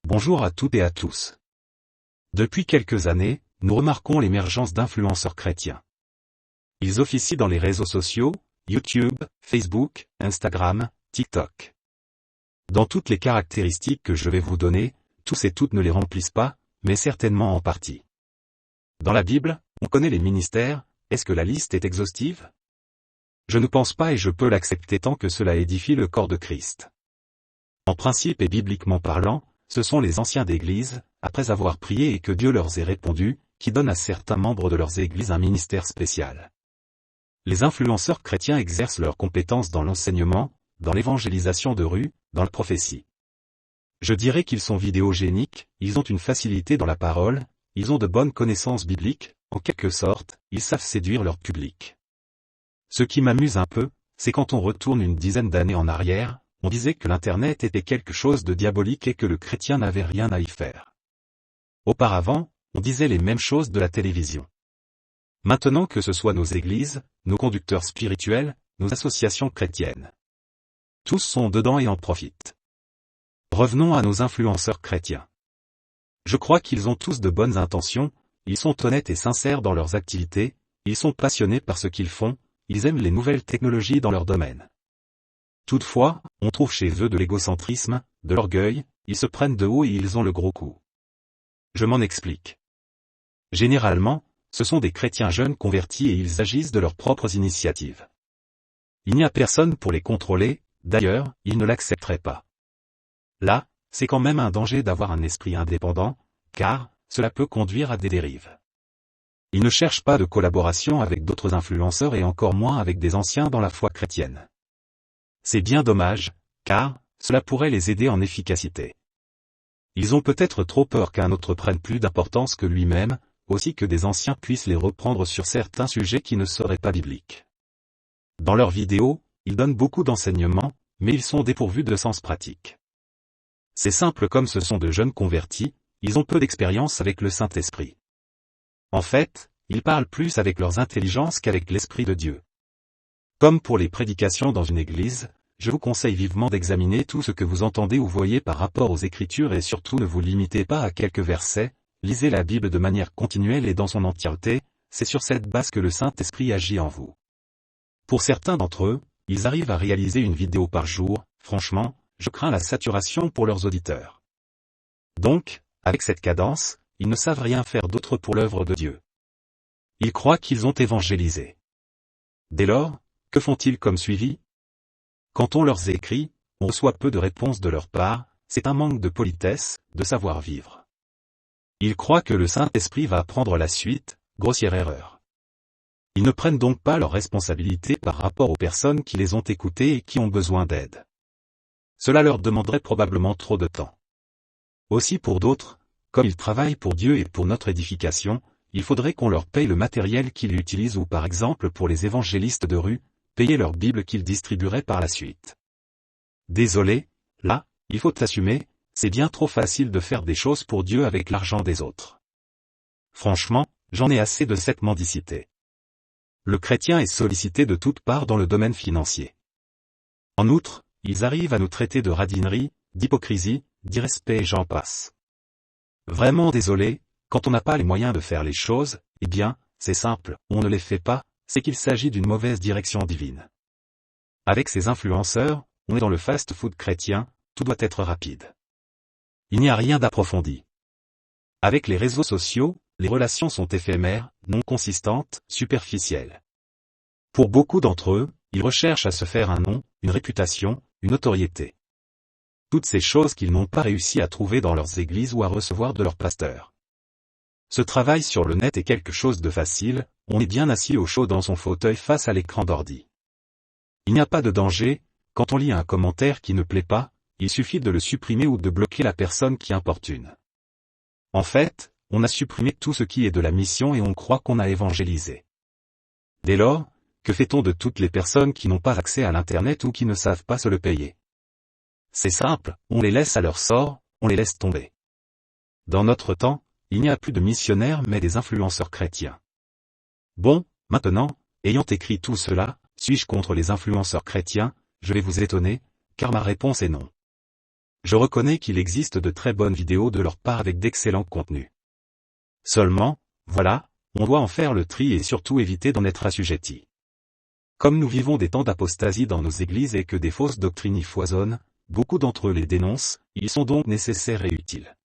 Bonjour à toutes et à tous. Depuis quelques années, nous remarquons l'émergence d'influenceurs chrétiens. Ils officient dans les réseaux sociaux, YouTube, Facebook, Instagram, TikTok. Dans toutes les caractéristiques que je vais vous donner, tous et toutes ne les remplissent pas, mais certainement en partie. Dans la Bible, on connaît les ministères, est-ce que la liste est exhaustive? Je ne pense pas et je peux l'accepter tant que cela édifie le corps de Christ. En principe et bibliquement parlant, ce sont les anciens d'église, après avoir prié et que Dieu leur ait répondu, qui donnent à certains membres de leurs églises un ministère spécial. Les influenceurs chrétiens exercent leurs compétences dans l'enseignement, dans l'évangélisation de rue, dans la prophétie. Je dirais qu'ils sont vidéogéniques, ils ont une facilité dans la parole, ils ont de bonnes connaissances bibliques, en quelque sorte, ils savent séduire leur public. Ce qui m'amuse un peu, c'est quand on retourne une dizaine d'années en arrière, on disait que l'Internet était quelque chose de diabolique et que le chrétien n'avait rien à y faire. Auparavant, on disait les mêmes choses de la télévision. Maintenant que ce soit nos églises, nos conducteurs spirituels, nos associations chrétiennes. Tous sont dedans et en profitent. Revenons à nos influenceurs chrétiens. Je crois qu'ils ont tous de bonnes intentions, ils sont honnêtes et sincères dans leurs activités, ils sont passionnés par ce qu'ils font, ils aiment les nouvelles technologies dans leur domaine. Toutefois, on trouve chez eux de l'égocentrisme, de l'orgueil, ils se prennent de haut et ils ont le gros coup. Je m'en explique. Généralement, ce sont des chrétiens jeunes convertis et ils agissent de leurs propres initiatives. Il n'y a personne pour les contrôler, d'ailleurs, ils ne l'accepteraient pas. Là, c'est quand même un danger d'avoir un esprit indépendant, car, cela peut conduire à des dérives. Ils ne cherchent pas de collaboration avec d'autres influenceurs et encore moins avec des anciens dans la foi chrétienne. C'est bien dommage, car, cela pourrait les aider en efficacité. Ils ont peut-être trop peur qu'un autre prenne plus d'importance que lui-même, aussi que des anciens puissent les reprendre sur certains sujets qui ne seraient pas bibliques. Dans leurs vidéos, ils donnent beaucoup d'enseignements, mais ils sont dépourvus de sens pratique. C'est simple comme ce sont de jeunes convertis, ils ont peu d'expérience avec le Saint-Esprit. En fait, ils parlent plus avec leurs intelligences qu'avec l'Esprit de Dieu. Comme pour les prédications dans une église, je vous conseille vivement d'examiner tout ce que vous entendez ou voyez par rapport aux Écritures et surtout ne vous limitez pas à quelques versets, lisez la Bible de manière continuelle et dans son entièreté, c'est sur cette base que le Saint-Esprit agit en vous. Pour certains d'entre eux, ils arrivent à réaliser une vidéo par jour, franchement, je crains la saturation pour leurs auditeurs. Donc, avec cette cadence, ils ne savent rien faire d'autre pour l'œuvre de Dieu. Ils croient qu'ils ont évangélisé. Dès lors, que font-ils comme suivi? Quand on leur écrit, on reçoit peu de réponses de leur part, c'est un manque de politesse, de savoir-vivre. Ils croient que le Saint-Esprit va prendre la suite, grossière erreur. Ils ne prennent donc pas leurs responsabilités par rapport aux personnes qui les ont écoutés et qui ont besoin d'aide. Cela leur demanderait probablement trop de temps. Aussi pour d'autres, comme ils travaillent pour Dieu et pour notre édification, il faudrait qu'on leur paye le matériel qu'ils utilisent ou par exemple pour les évangélistes de rue, payer leur Bible qu'ils distribueraient par la suite. Désolé, là, il faut assumer, c'est bien trop facile de faire des choses pour Dieu avec l'argent des autres. Franchement, j'en ai assez de cette mendicité. Le chrétien est sollicité de toutes parts dans le domaine financier. En outre, ils arrivent à nous traiter de radinerie, d'hypocrisie, d'irrespect et j'en passe. Vraiment désolé, quand on n'a pas les moyens de faire les choses, eh bien, c'est simple, on ne les fait pas, c'est qu'il s'agit d'une mauvaise direction divine. Avec ces influenceurs, on est dans le fast-food chrétien, tout doit être rapide. Il n'y a rien d'approfondi. Avec les réseaux sociaux, les relations sont éphémères, non consistantes, superficielles. Pour beaucoup d'entre eux, ils recherchent à se faire un nom, une réputation, une notoriété. Toutes ces choses qu'ils n'ont pas réussi à trouver dans leurs églises ou à recevoir de leurs pasteurs. Ce travail sur le net est quelque chose de facile, on est bien assis au chaud dans son fauteuil face à l'écran d'ordi. Il n'y a pas de danger, quand on lit un commentaire qui ne plaît pas, il suffit de le supprimer ou de bloquer la personne qui importune. En fait, on a supprimé tout ce qui est de la mission et on croit qu'on a évangélisé. Dès lors, que fait-on de toutes les personnes qui n'ont pas accès à l'Internet ou qui ne savent pas se le payer? C'est simple, on les laisse à leur sort, on les laisse tomber. Dans notre temps, il n'y a plus de missionnaires mais des influenceurs chrétiens. Bon, maintenant, ayant écrit tout cela, suis-je contre les influenceurs chrétiens? Je vais vous étonner, car ma réponse est non. Je reconnais qu'il existe de très bonnes vidéos de leur part avec d'excellents contenus. Seulement, voilà, on doit en faire le tri et surtout éviter d'en être assujetti. Comme nous vivons des temps d'apostasie dans nos églises et que des fausses doctrines y foisonnent, beaucoup d'entre eux les dénoncent, ils sont donc nécessaires et utiles.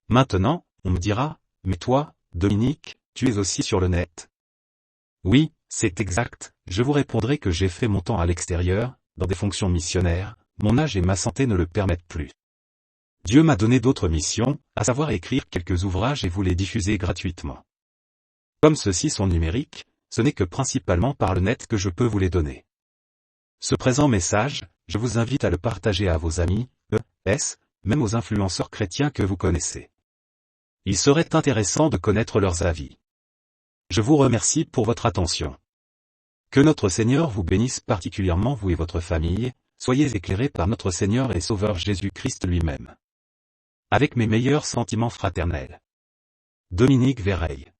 Maintenant, on me dira, mais toi, Dominique, tu es aussi sur le net. Oui, c'est exact, je vous répondrai que j'ai fait mon temps à l'extérieur, dans des fonctions missionnaires, mon âge et ma santé ne le permettent plus. Dieu m'a donné d'autres missions, à savoir écrire quelques ouvrages et vous les diffuser gratuitement. Comme ceux-ci sont numériques, ce n'est que principalement par le net que je peux vous les donner. Ce présent message, je vous invite à le partager à vos amis, même aux influenceurs chrétiens que vous connaissez. Il serait intéressant de connaître leurs avis. Je vous remercie pour votre attention. Que notre Seigneur vous bénisse particulièrement vous et votre famille, soyez éclairés par notre Seigneur et Sauveur Jésus-Christ lui-même. Avec mes meilleurs sentiments fraternels. Dominique Verreille.